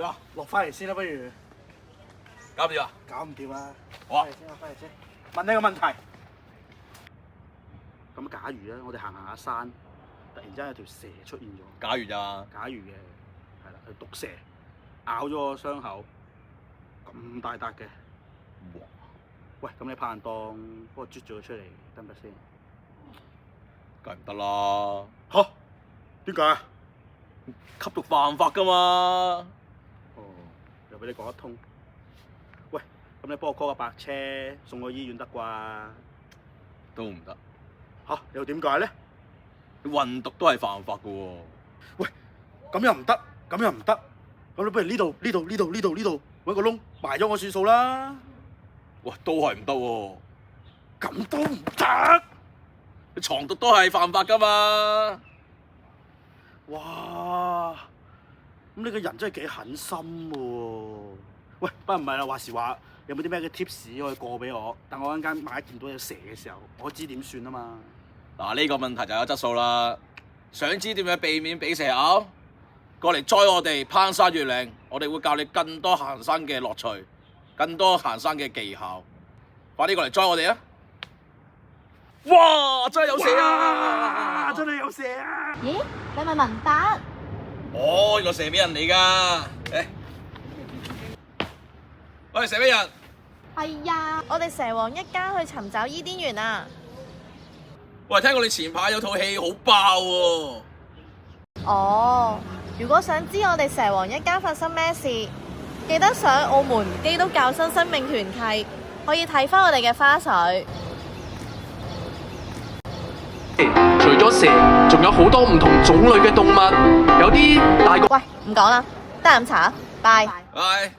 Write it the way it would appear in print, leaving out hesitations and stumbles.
點啊？落翻嚟先啦，不如。搞唔掂啊？搞唔掂啊！好啊。翻嚟先。問你個問題。咁假如咧，我哋行下山，突然之間有條蛇出現咗。假如咋？假如嘅，係啦，係毒蛇咬咗我傷口，咁大笪嘅。哇！喂，咁你拍硬檔幫我啜咗佢出嚟得唔得先？梗係唔得啦！嚇？點解啊？吸毒犯法噶嘛？哦，又俾你講得通。喂，咁你幫我 call 個白車送去醫院得啩？都唔得。嚇？又點解咧？你運毒都係犯法噶喎。喂，咁又唔得，咁又唔得，咁你不如呢度揾個窿埋咗我算數啦。喂，都係唔得喎。咁都唔得？你藏毒都係犯法噶嘛？哇！咁你個人真係幾狠心喎！喂，不過唔係啦，話時話，有冇啲咩嘅 tips 可以過俾我？等我陣間萬一見到有蛇嘅時候，我知點算啊嘛。嗱，呢個問題就有質素啦。想知點樣避免俾蛇咬？過嚟栽我哋攀山越嶺，我哋會教你更多行山嘅樂趣，更多行山嘅技巧。快啲過嚟栽我哋啊！哇！真係有蛇啊！真係有蛇啊！咦，你咪文達？哦，原來蛇尾人嚟㗎。誒，喂，蛇尾人。係呀，我哋蛇王一家去尋找伊甸園啊！喂，聽過你前排有套戲好爆喎。哦，如果想知我哋蛇王一家發生咩事，記得上澳門基督教新生命團契，可以睇返我哋嘅花絮。除咗蛇，仲有好多唔同種類嘅動物，有啲大過。喂，唔講啦，得飲茶啊，拜。拜。